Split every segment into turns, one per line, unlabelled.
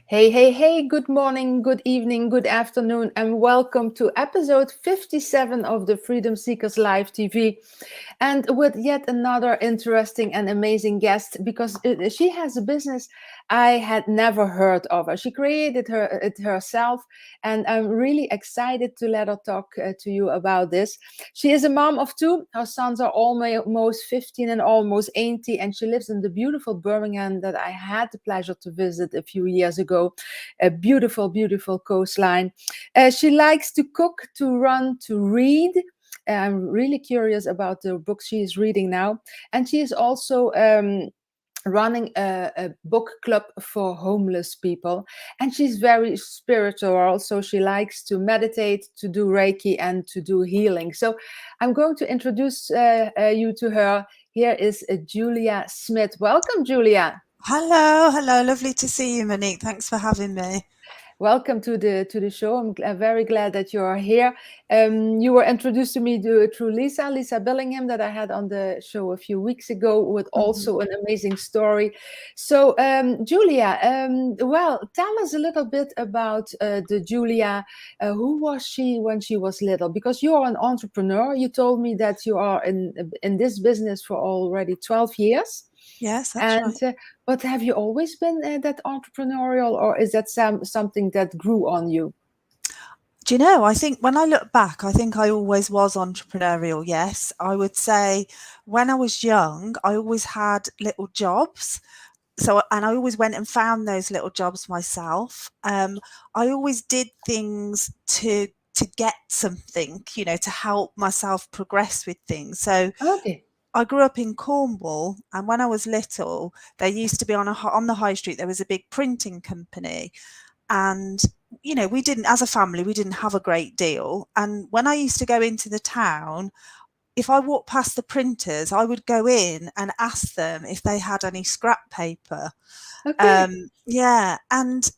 Hey, hey, hey, good morning, good evening, good afternoon, and welcome to episode 57 of the Freedom Seekers Live TV. And with yet another interesting and amazing guest, because she has a business I had never heard of. She created it herself, and I'm really excited to let her talk to you about this. She is a mom of two. Her sons are almost 15 and almost 80, and she lives in the beautiful Birmingham that I had the pleasure to visit a few years ago. A beautiful, beautiful coastline. She likes to cook, to run, to read. I'm really curious about the book she is reading now. And she is also running a book club for homeless people. And she's very spiritual, so she likes to meditate, to do Reiki, and to do healing. So I'm going to introduce you to her. Here is Julia Smith. Welcome, Julia.
Hello, lovely to see you, Monique. Thanks for having me.
Welcome to the show. I'm very glad that you are here. You were introduced to me through Lisa Bellingham, that I had on the show a few weeks ago, with also an amazing story. So, Julia, well, tell us a little bit about the Julia. Who was she when she was little? Because you're an entrepreneur. You told me that you are in this business for already 12 years.
Yes, that's
And
right.
but have you always been that entrepreneurial, or is that something that grew on you?
Do you know, I think when I look back, I think I always was entrepreneurial. Yes, I would say when I was young, I always had little jobs. So, and I always went and found those little jobs myself. I always did things to get something, to help myself progress with things. So
Okay.
I grew up in Cornwall, and when I was little, there used to be on the high street, there was a big printing company. And, we didn't, as a family, we didn't have a great deal. And when I used to go into the town, if I walked past the printers, I would go in and ask them if they had any scrap paper.
Okay.
Yeah. And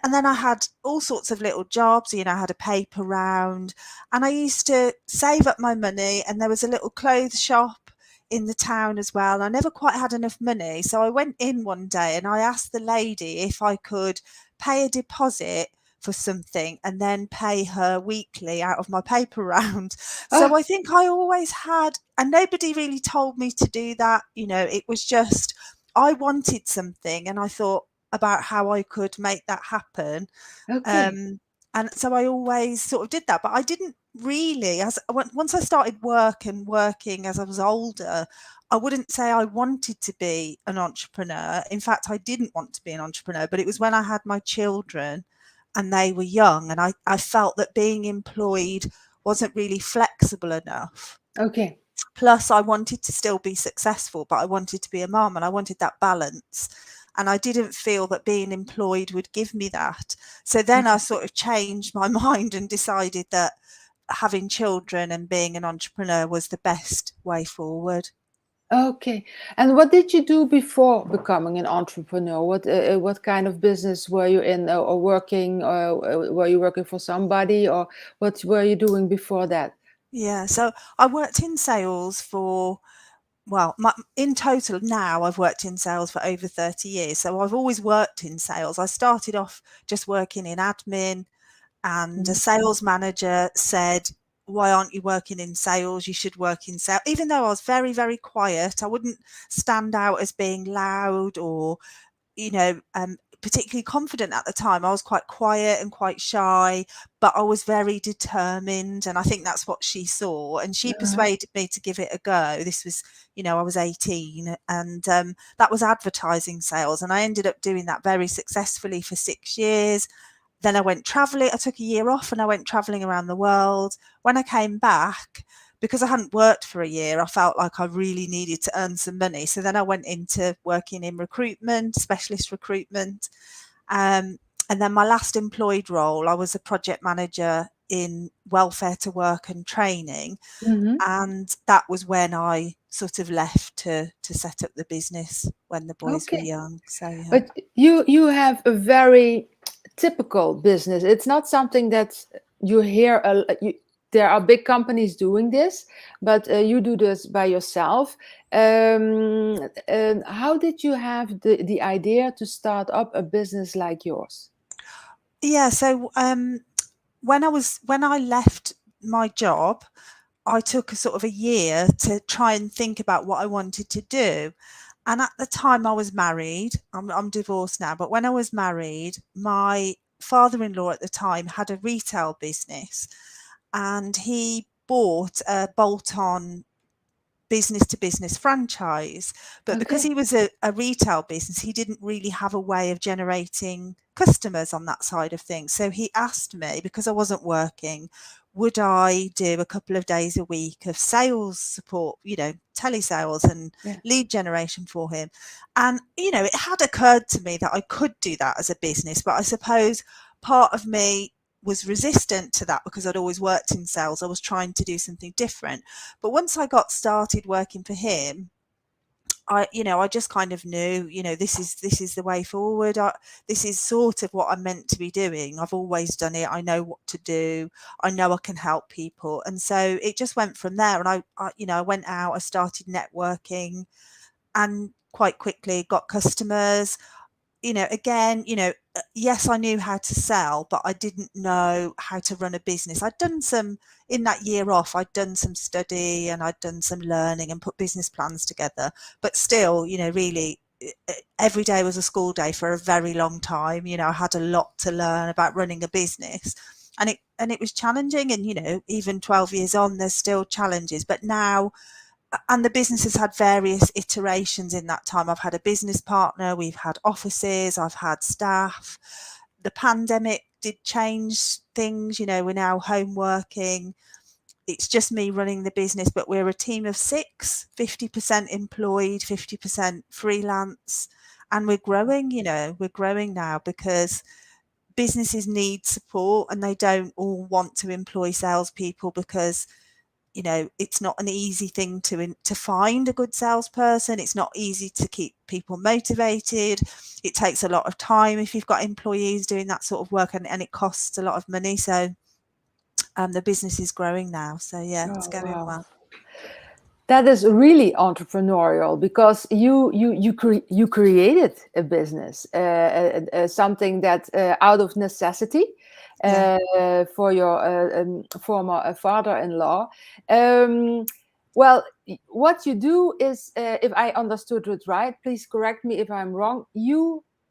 then I had all sorts of little jobs. I had a paper round, and I used to save up my money, and there was a little clothes shop in the town as well. I never quite had enough money. So I went in one day and I asked the lady if I could pay a deposit for something and then pay her weekly out of my paper round. So
Oh,
I think I always had, and nobody really told me to do that. It was just, I wanted something and I thought about how I could make that happen.
okay.
And so I always sort of did that, but I didn't really, once I started working as I was older, I wouldn't say I wanted to be an entrepreneur. In fact, I didn't want to be an entrepreneur, but it was when I had my children and they were young, and I felt that being employed wasn't really flexible enough.
Okay.
Plus, I wanted to still be successful, but I wanted to be a mum and I wanted that balance. And I didn't feel that being employed would give me that. So then I sort of changed my mind and decided that having children and being an entrepreneur was the best way forward.
Okay. And what did you do before becoming an entrepreneur? What kind of business were you in, or working, or were you working for somebody, or what were you doing before that?
Yeah, so I worked in sales for, well, in total now I've worked in sales for over 30 years. So I've always worked in sales. I started off just working in admin, and a
Mhm.
sales manager said, "Why aren't you working in sales? You should work in sales." Even though I was very, very quiet, I wouldn't stand out as being loud or, particularly confident at the time. I was quite quiet and quite shy, but I was very determined. And I think that's what she saw. And she
Uh-huh.
persuaded me to give it a go. This was, I was 18, and that was advertising sales. And I ended up doing that very successfully for 6 years. Then I went traveling. I took a year off and I went traveling around the world. When I came back, because I hadn't worked for a year, I felt like I really needed to earn some money. So then I went into working in recruitment, specialist recruitment. And then my last employed role, I was a project manager in welfare to work and training.
Mhm.
And that was when I sort of left to set up the business when the boys were
Okay.
young. So yeah.
But you have a very typical business. It's not something that you hear. there are big companies doing this, but you do this by yourself. How did you have the idea to start up a business like yours?
Yeah, so when I left my job, I took a sort of a year to try and think about what I wanted to do. And at the time I was married, I'm divorced now, but when I was married, my father-in-law at the time had a retail business, and he bought a bolt-on business to business franchise. But because
Okay.
he was a retail business, he didn't really have a way of generating customers on that side of things. So he asked me, because I wasn't working, would I do a couple of days a week of sales support, telesales and
Yeah.
lead generation for him. And, it had occurred to me that I could do that as a business, but I suppose part of me was resistant to that because I'd always worked in sales. I was trying to do something different. But once I got started working for him, I just kind of knew, this is the way forward. This is sort of what I'm meant to be doing. I've always done it. I know what to do. I know I can help people. And so it just went from there. And I went out, I started networking, and quite quickly got customers. Again, yes, I knew how to sell, but I didn't know how to run a business. In that year off, I'd done some study and I'd done some learning and put business plans together. But still, really, every day was a school day for a very long time. I had a lot to learn about running a business, and it was challenging. And, even 12 years on, there's still challenges. But now, and the business has had various iterations in that time. I've had a business partner, we've had offices, I've had staff. The pandemic did change things, we're now home working. It's just me running the business, but we're a team of 6, 50% employed, 50% freelance. And we're growing, we're growing now because businesses need support, and they don't all want to employ salespeople because it's not an easy thing to find a good salesperson. It's not easy to keep people motivated. It takes a lot of time if you've got employees doing that sort of work, and it costs a lot of money. So the business is growing now. So yeah, it's
Oh,
going
wow.
well.
That is really entrepreneurial, because you created a business, something that out of necessity,
Yeah.
for your former father-in-law. Um, well, what you do is, if I understood it right, please correct me if I'm wrong.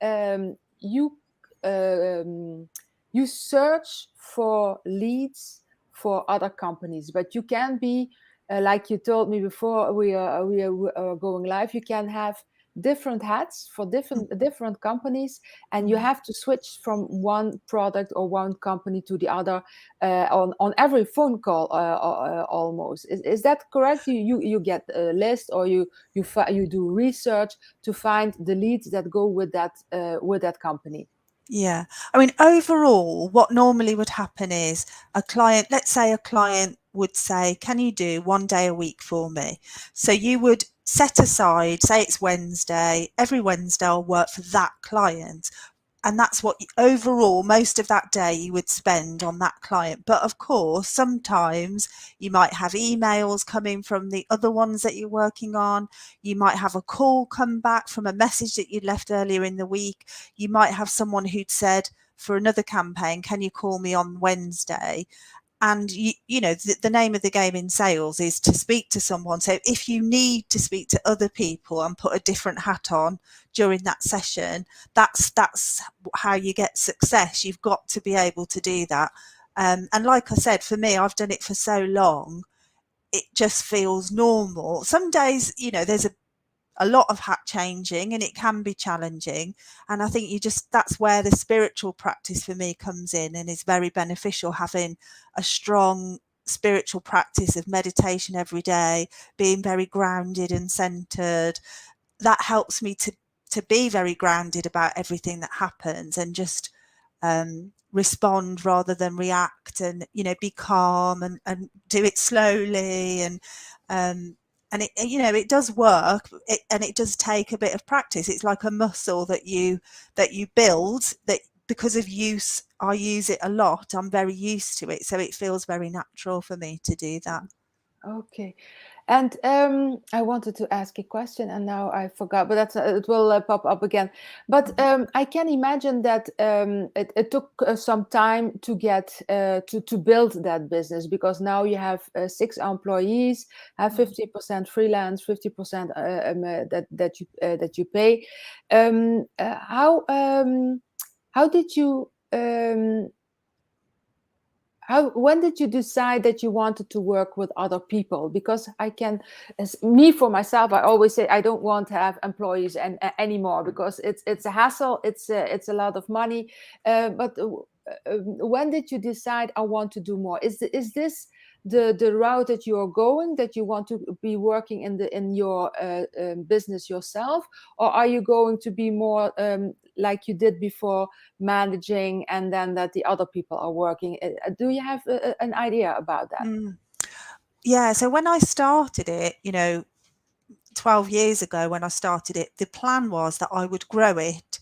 Um, you um, you search for leads for other companies, but you can be, like you told me before we are going live, you can have different hats for different companies, and you
Mm.
have to switch from one product or one company to the other, on every phone call, almost. Is that correct? You get a list, or you do research to find the leads that go with that company.
Yeah. I mean, overall, what normally would happen is let's say a client would say, can you do 1 day a week for me? So you would set aside, say it's Wednesday, every Wednesday I'll work for that client. And that's what overall most of that day you would spend on that client. But of course, sometimes you might have emails coming from the other ones that you're working on. You might have a call come back from a message that you left earlier in the week. You might have someone who'd said for another campaign, can you call me on Wednesday? And the name of the game in sales is to speak to someone. So if you need to speak to other people and put a different hat on during that session, that's how you get success. You've got to be able to do that. And like I said, for me, I've done it for so long, it just feels normal. Some days, there's a lot of hat changing, and it can be challenging. And I think that's where the spiritual practice for me comes in and is very beneficial, having a strong spiritual practice of meditation every day, being very grounded and centered. That helps me to be very grounded about everything that happens, and just respond rather than react, and be calm, and do it slowly. And it does work, and it does take a bit of practice. It's like a muscle that you build, that because of use, I use it a lot. I'm very used to it, so it feels very natural for me to do that.
Okay. And I wanted to ask a question, and now I forgot, but that's it will pop up again. But I can imagine that it took some time to get to build that business, because now you have 6 employees, have 50% freelance, 50% that you pay. How did you? When did you decide that you wanted to work with other people? Because for myself, I always say I don't want to have employees anymore, because it's a hassle, it's a lot of money. But when did you decide I want to do more? Is this the route that you are going, that you want to be working in your business yourself, or are you going to be more like you did before, managing, and then that the other people are working? Do you have an idea about that?
Yeah, so when I started it, 12 years ago, when I started it, the plan was that I would grow it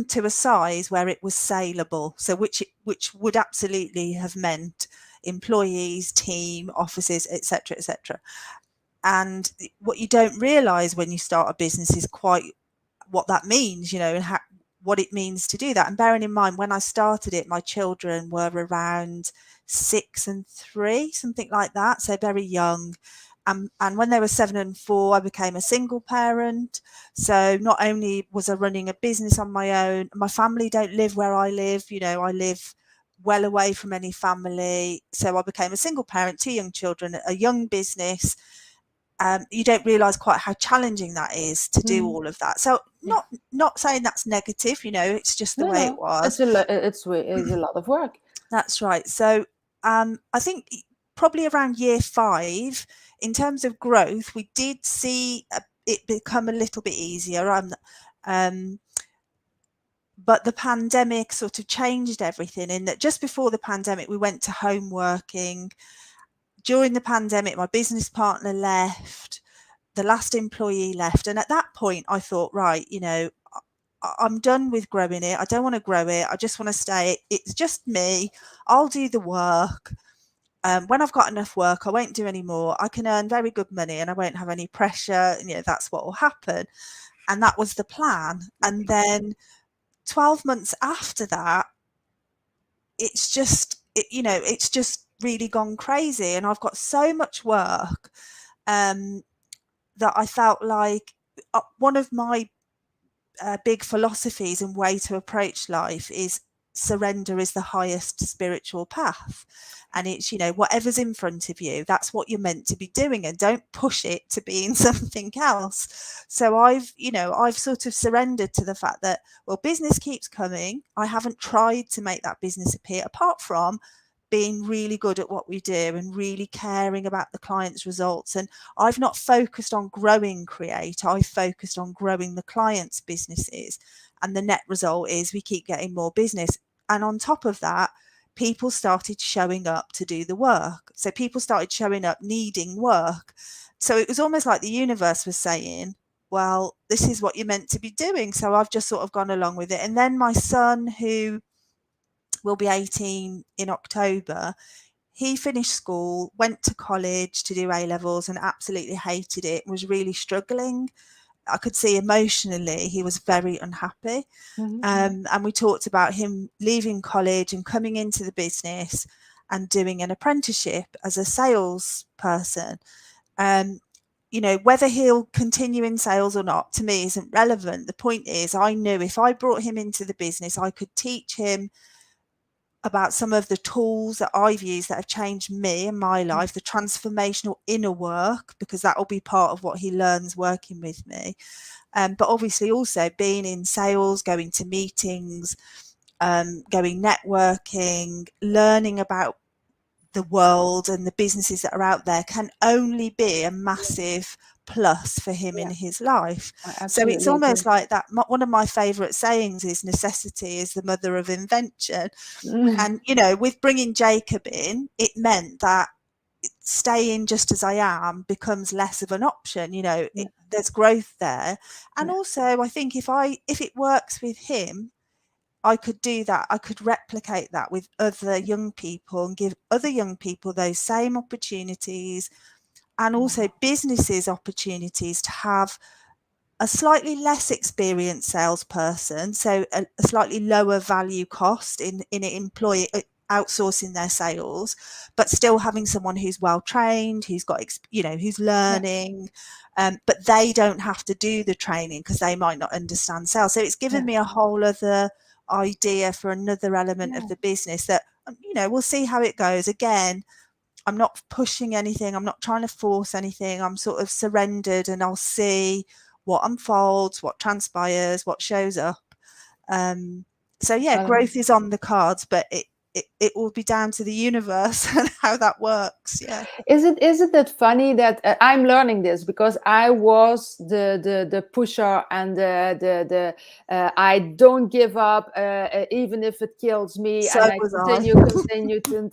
to a size where it was saleable. So which would absolutely have meant employees, team, offices, etc., etc. And what you don't realize when you start a business is quite what that means, and what it means to do that. And bearing in mind, when I started it, my children were around 6 and 3, something like that, so very young. And when they were 7 and 4, I became a single parent. So not only was I running a business on my own, my family don't live where I live. I live well away from any family. So I became a single parent, 2 young children, a young business. You don't realise quite how challenging that is to do all of that. So not saying that's negative, it's just the way it was.
It's a lot of work.
That's right. So I think probably around year 5, in terms of growth, we did see it become a little bit easier. But the pandemic sort of changed everything, in that just before the pandemic, we went to home working. During the pandemic, my business partner left, the last employee left. And at that point, I thought, right, I'm done with growing it. I don't want to grow it. I just want to stay. It's just me. I'll do the work. When I've got enough work, I won't do any more. I can earn very good money and I won't have any pressure. That's what will happen. And that was the plan. And then 12 months after that, it's just really gone crazy. And I've got so much work that I felt like one of my big philosophies and way to approach life is surrender is the highest spiritual path. And it's, whatever's in front of you, that's what you're meant to be doing, and don't push it to being something else. So I've sort of surrendered to the fact that, well, business keeps coming. I haven't tried to make that business appear, apart from being really good at what we do and really caring about the client's results. And I've not focused on growing Create, I've focused on growing the client's businesses. And the net result is we keep getting more business. And on top of that, people started showing up to do the work. So people started showing up needing work. So it was almost like the universe was saying, well, this is what you're meant to be doing. So I've just sort of gone along with it. And then my son, who will be 18 in October, he finished school, went to college to do A-levels and absolutely hated it, was really struggling. I could see emotionally he was very unhappy. And we talked about him leaving college and coming into the business and doing an apprenticeship as a salesperson. Whether he'll continue in sales or not, to me, isn't relevant. The point is, I knew if I brought him into the business, I could teach him about some of the tools that I've used that have changed me and my life, the transformational inner work, because that will be part of what he learns working with me. But obviously also being in sales, going to meetings, going networking, learning about the world and the businesses that are out there can only be a massive plus for him in his life. So it's almost like that. One of my favorite sayings is necessity is the mother of invention. And with bringing Jacob in, it meant that staying just as I am becomes less of an option. There's growth there. And also I think if it works with him, I could do that. I could replicate that with other young people and give other young people those same opportunities, and also businesses opportunities to have a slightly less experienced salesperson, so a slightly lower value cost in outsourcing their sales, but still having someone who's well trained, who's got who's learning, but they don't have to do the training because they might not understand sales. So it's given me a whole other idea for another element of the business that we'll see how it goes. Again, I'm not pushing anything, I'm not trying to force anything, I'm sort of surrendered, and I'll see what unfolds, what transpires, what shows up. So yeah, growth is on the cards, but it will be down to the universe and how that works. Yeah.
Isn't it funny that I'm learning this, because I was the pusher and the I don't give up even if it kills me,
So
and I
was
continue.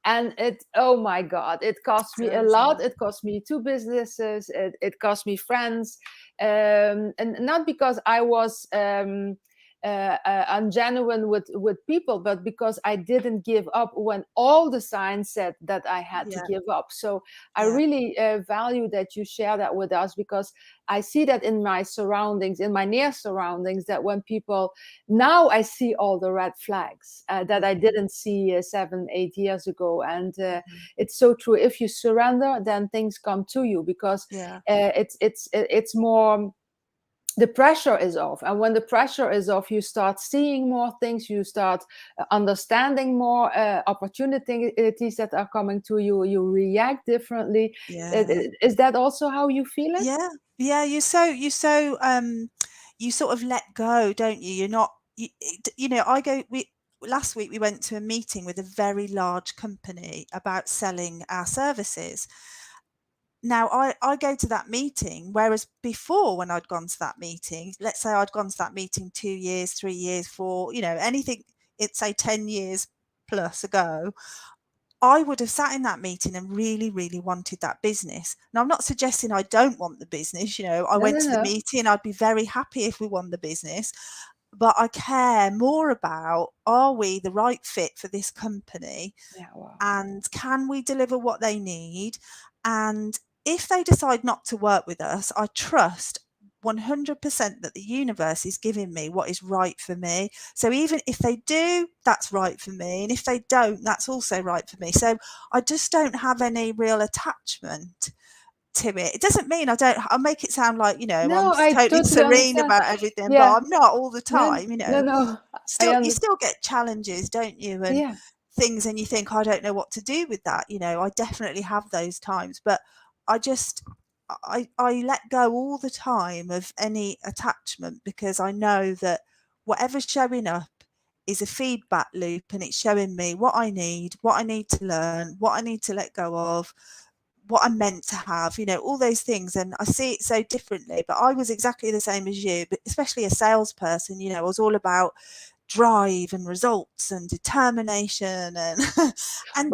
And oh my God, it cost me a lot. It cost me 2 businesses. It cost me friends, and not because I was ungenuine with people, but because I didn't give up when all the signs said that I had to give up. So I really value that you share that with us, because I see that in my surroundings, in my near surroundings, that when people, now I see all the red flags that I didn't see 7, 8 years ago. And it's so true. If you surrender, then things come to you, because it's more, the pressure is off. And when the pressure is off, you start seeing more things, you start understanding more opportunities that are coming to you, you react differently. Is that also how you feel it?
You sort of let go, don't you? You're not, last week we went to a meeting with a very large company about selling our services. Now, I go to that meeting, whereas before, when I'd gone to that meeting, let's say I'd gone to that meeting 2 years, 3 years, 4, anything, it's say 10 years plus ago, I would have sat in that meeting and really, really wanted that business. Now, I'm not suggesting I don't want the business. I went to the meeting, I'd be very happy if we won the business, but I care more about, are we the right fit for this company? And can we deliver what they need? And if they decide not to work with us, I trust 100% that the universe is giving me what is right for me. So even if they do, that's right for me. And if they don't, that's also right for me. So I just don't have any real attachment to it. It doesn't mean I'll make it sound like,
No,
I'm
I
totally
totally
serene
understand.
about everything, but I'm not all the time,
No,
you still get challenges, don't you? And things, and you think, I don't know what to do with that. I definitely have those times, but I let go all the time of any attachment, because I know that whatever's showing up is a feedback loop, and it's showing me what I need to learn, what I need to let go of, what I'm meant to have, all those things. And I see it so differently, but I was exactly the same as you, but especially a salesperson, I was all about drive and results and determination, and and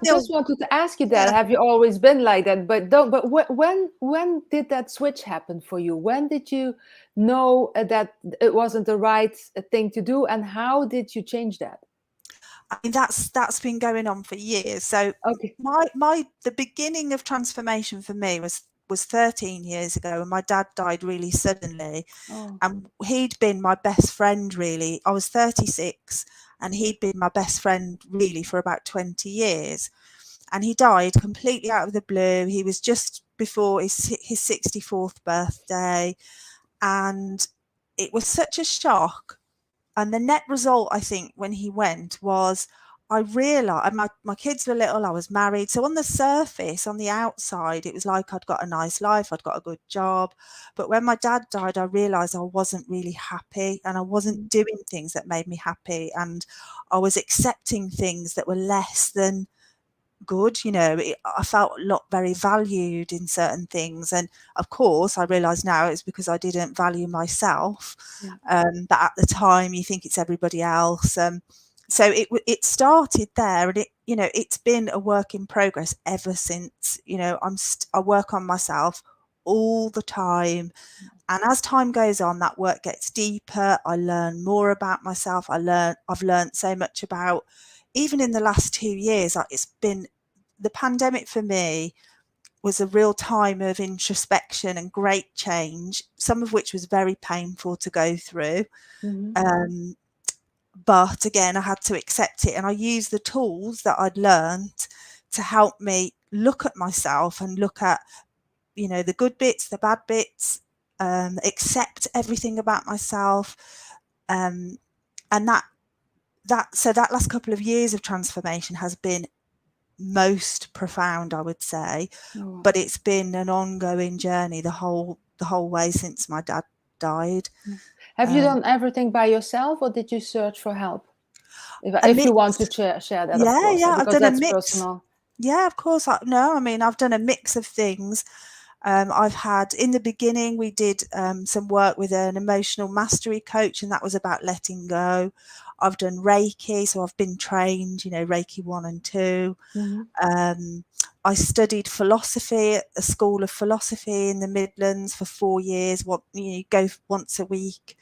just wanted to ask you that. Have you always been like that? But when did that switch happen for you? When did you know that it wasn't the right thing to do, and how did you change that?
I mean, that's been going on for years. So the beginning of transformation for me was 13 years ago, and my dad died really suddenly. And he'd been my best friend, really. I was 36 and he'd been my best friend really for about 20 years. And he died completely out of the blue. He was just before his 64th birthday, and it was such a shock. And the net result, I think, when he went was, I realised, my kids were little, I was married. So on the surface, on the outside, it was like I'd got a nice life, I'd got a good job. But when my dad died, I realised I wasn't really happy, and I wasn't doing things that made me happy. And I was accepting things that were less than good. I felt not very valued in certain things. And of course, I realise now it's because I didn't value myself. But at the time, you think it's everybody else. So it started there, and it's been a work in progress ever since. I work on myself all the time. And as time goes on, that work gets deeper. I learn more about myself. I've learned so much about, even in the last 2 years, it's been, the pandemic for me was a real time of introspection and great change, some of which was very painful to go through. But again, I had to accept it, and I used the tools that I'd learned to help me look at myself and look at, you know, the good bits, the bad bits, accept everything about myself. And so that last couple of years of transformation has been most profound, I would say. But it's been an ongoing journey the whole way since my dad died.
Have you done everything by yourself, or did you search for help? If you want to share that, of course,
I've done
that's
a mix.
Personal.
Yeah, of course. No, I mean, I've done a mix of things. I've had, in the beginning, we did some work with an emotional mastery coach, and that was about letting go. I've done Reiki, so I've been trained, you know, Reiki 1 and 2. I studied philosophy at a school of philosophy in the Midlands for 4 years. You go once a week.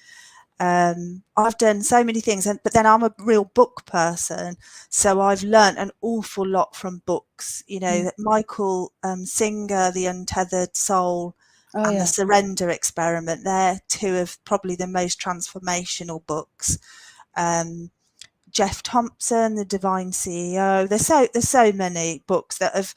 I've done so many things, but then I'm a real book person, so I've learned an awful lot from books. You know, Michael Singer, The Untethered Soul, and The Surrender Experiment, they're two of probably the most transformational books. Jeff Thompson, The Divine CEO. There's so many books that have,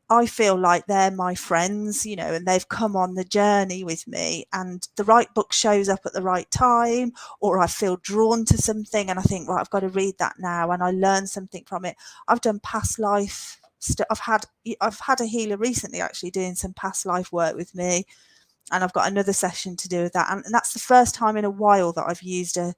I feel like they're my friends, you know, and they've come on the journey with me, and the right book shows up at the right time, or I feel drawn to something and I think, right, I've got to read that now, and I learn something from it. I've done past life stuff. I've had a healer recently actually doing some past life work with me, and I've got another session to do with that. And that's the first time in a while that I've used an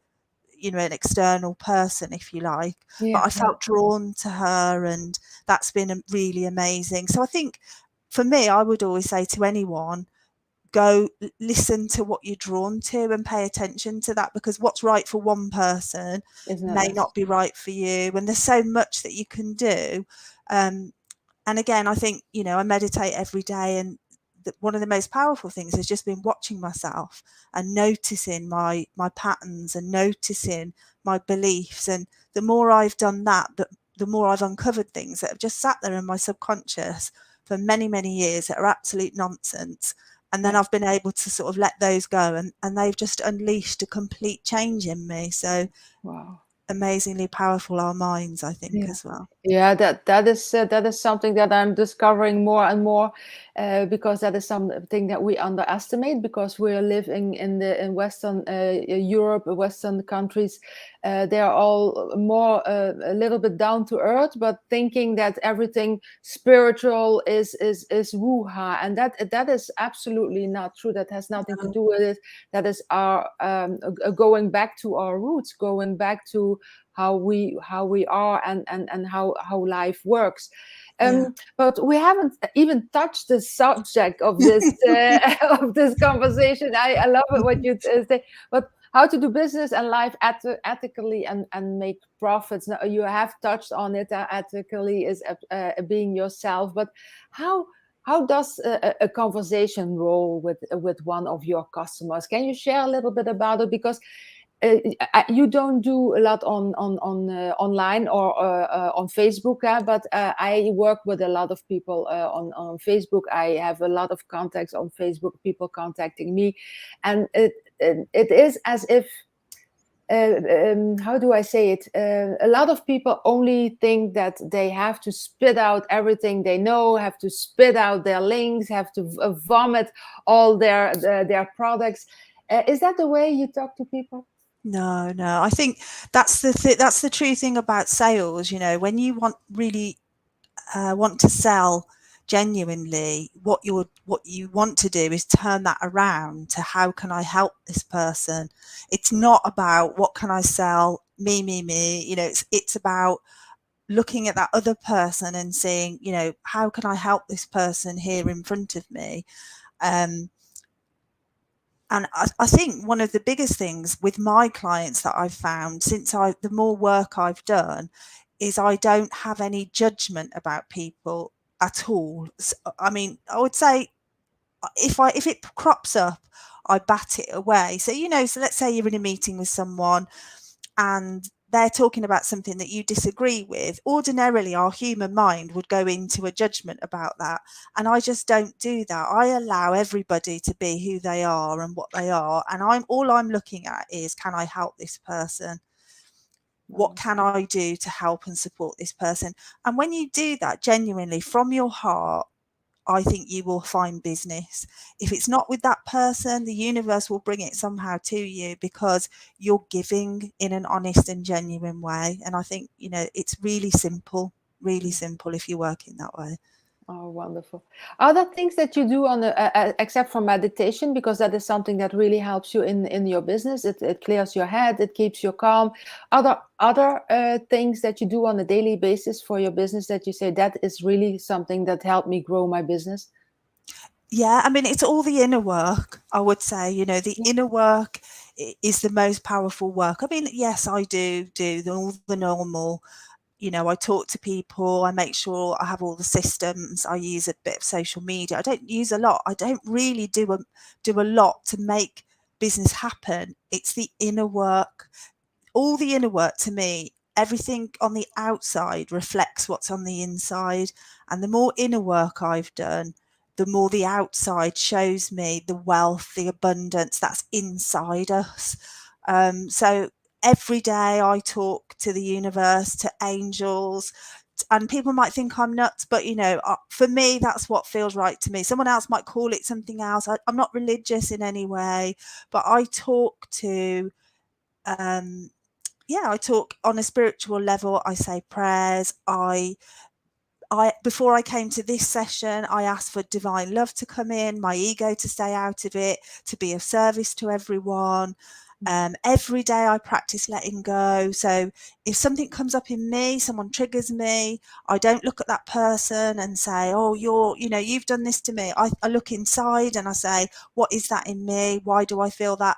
external person, if you like, but I felt drawn to her, and that's been really amazing. So I think for me, I would always say to anyone, go listen to what you're drawn to and pay attention to that, because what's right for one person may not be right for you, and there's so much that you can do. And again, I think, you know, I meditate every day, and one of the most powerful things has just been watching myself and noticing my patterns and noticing my beliefs. And the more I've done that, the more I've uncovered things that have just sat there in my subconscious for many, many years that are absolute nonsense. And then I've been able to sort of let those go, and they've just unleashed a complete change in me. So amazingly powerful, our minds, I think, as well.
Yeah, that is something that I'm discovering more and more, because that is something that we underestimate, because we're living in Western Europe, Western countries. They are all more a little bit down to earth, but thinking that everything spiritual is woo-ha, and that is absolutely not true. That has nothing to do with it. That is our going back to our roots, going back to how we are, and how life works. But we haven't even touched the subject of this of this conversation. I love it what you say, but how to do business and life ethically and make profits. Now, you have touched on it. Ethically is being yourself, but how does a conversation roll with one of your customers? Can you share a little bit about it? Because you don't do a lot on online or on Facebook, but I work with a lot of people on Facebook. I have a lot of contacts on Facebook, people contacting me, and it is as if, how do I say it? A lot of people only think that they have to spit out everything they know, have to spit out their links, have to vomit all their products. Is that the way you talk to people?
No. I think that's the true thing about sales. You know, when you really want to sell genuinely, what you want to do is turn that around to how can I help this person. It's not about what can I sell, me. You know, it's about looking at that other person and saying, you know, how can I help this person here in front of me. And I think one of the biggest things with my clients that I've found the more work I've done is I don't have any judgment about people at all. I mean, I would say if it crops up, I bat it away. So, you know, so let's say you're in a meeting with someone and they're talking about something that you disagree with. Ordinarily, our human mind would go into a judgment about that. And I just don't do that. I allow everybody to be who they are and what they are. And all I'm looking at is, can I help this person? What can I do to help and support this person? And when you do that genuinely from your heart, I think you will find business. If it's not with that person, the universe will bring it somehow to you because you're giving in an honest and genuine way. And I think, you know, it's really simple if you work in that way.
Oh, wonderful. Are there things that you do on except for meditation, because that is something that really helps you in your business? It clears your head, it keeps you calm. Other things that you do on a daily basis for your business that you say that is really something that helped me grow my business?
Yeah, I mean, it's all the inner work, I would say. You know, the inner work is the most powerful work. I mean, yes, I do all the normal. You know, I talk to people, I make sure I have all the systems, I use a bit of social media. I don't use a lot. I don't really do a lot to make business happen. It's the inner work. All the inner work, to me, everything on the outside reflects what's on the inside. And the more inner work I've done, the more the outside shows me the wealth, the abundance that's inside us. So every day I talk to the universe, to angels, and people might think I'm nuts, but, you know, for me, that's what feels right to me. Someone else might call it something else. I'm not religious in any way, but I talk to, I talk on a spiritual level. I say prayers. Before I came to this session, I asked for divine love to come in, my ego to stay out of it, to be of service to everyone. Every day I practice letting go. So if something comes up in me, someone triggers me, I don't look at that person and say, oh, you've done this to me. I look inside and I say, what is that in me? Why do I feel that?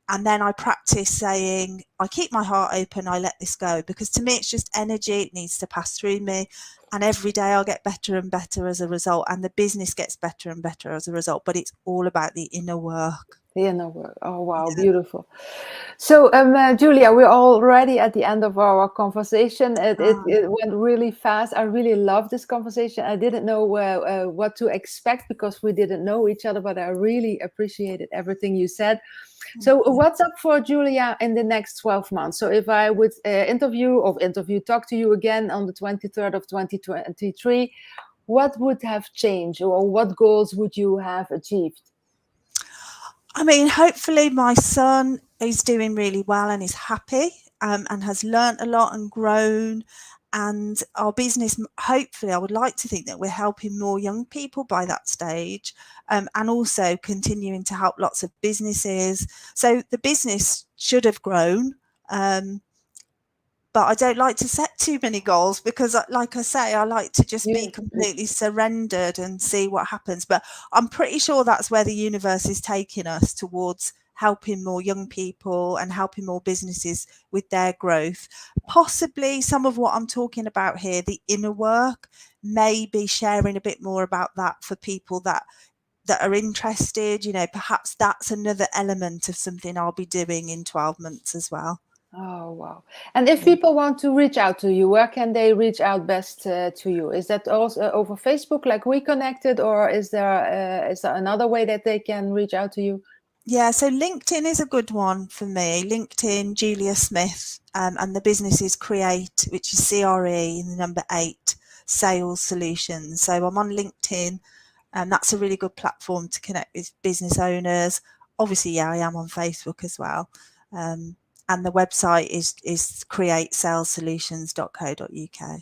And then I practice saying, I keep my heart open, I let this go, because to me, it's just energy. It needs to pass through me. And every day I'll get better and better as a result. And the business gets better and better as a result. But it's all about the inner work.
The inner work. Oh, wow. Yeah. Beautiful. So, Julia, we're already at the end of our conversation. It went really fast. I really love this conversation. I didn't know what to expect because we didn't know each other, but I really appreciated everything you said. So what's up for Julia in the next 12 months? So if I would talk to you again on the 23rd of 2023, what would have changed, or what goals would you have achieved?
I mean, hopefully my son is doing really well and is happy and has learnt a lot and grown. And our business, hopefully, I would like to think that we're helping more young people by that stage, and also continuing to help lots of businesses. So the business should have grown. But I don't like to set too many goals because, like I say, I like to just be completely surrendered and see what happens. But I'm pretty sure that's where the universe is taking us, towards helping more young people and helping more businesses with their growth. Possibly some of what I'm talking about here, the inner work, maybe sharing a bit more about that for people that are interested. You know, perhaps that's another element of something I'll be doing in 12 months as well.
Oh, wow. And if people want to reach out to you, where can they reach out best to you? Is that also over Facebook, like we connected, or is there another way that they can reach out to you?
Yeah, so LinkedIn is a good one for me. LinkedIn, Julia Smith, and the business is Create, which is CRE, the number 8, Sales Solutions. So I'm on LinkedIn, and that's a really good platform to connect with business owners. Obviously, yeah, I am on Facebook as well. And the website is createsalessolutions.co.uk.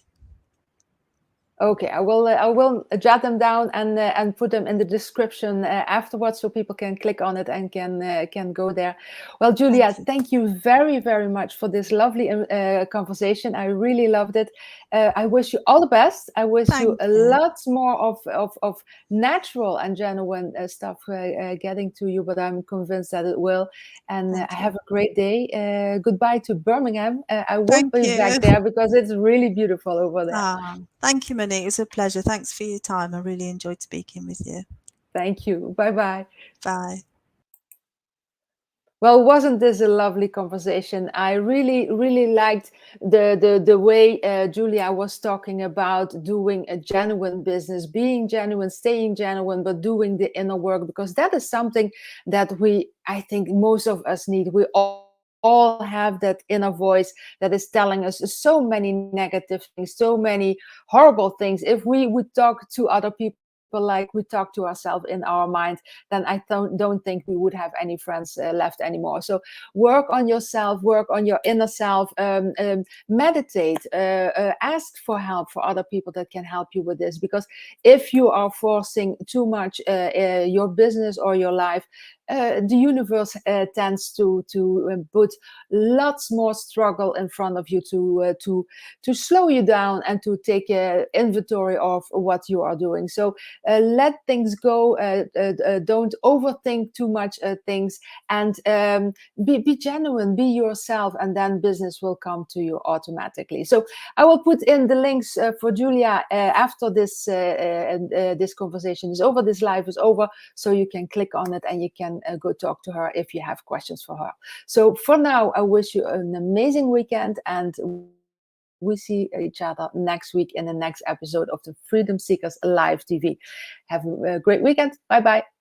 Okay, I will jot them down and put them in the description afterwards, so people can click on it and can go there. Well, Julia, thank you very, very much for this lovely conversation. I really loved it. I wish you all the best. I wish you lots more of natural and genuine stuff getting to you, but I'm convinced that it will. And have a great day. Goodbye to Birmingham. I won't be back there because it's really beautiful over there.
Thank you, Monique. It was a pleasure. Thanks for your time. I really enjoyed speaking with you.
Thank you. Bye-bye.
Bye.
Well, wasn't this a lovely conversation? I really, really liked the way Julia was talking about doing a genuine business, being genuine, staying genuine, but doing the inner work, because that is something that I think most of us need. We all have that inner voice that is telling us so many negative things, so many horrible things. If we would talk to other people like we talk to ourselves in our mind, then I don't think we would have any friends left anymore. So work on yourself, work on your inner self, meditate, ask for help for other people that can help you with this. Because if you are forcing too much your business or your life, the universe tends to put lots more struggle in front of you to slow you down and to take inventory of what you are doing. So let things go. Don't overthink too much things, and be genuine, be yourself, and then business will come to you automatically. So I will put in the links for Julia after this this conversation is over, this live is over, so you can click on it and you can go talk to her if you have questions for her. So for now, I wish you an amazing weekend, and we see each other next week in the next episode of the Freedom Seekers Live TV. Have a great weekend. Bye-bye.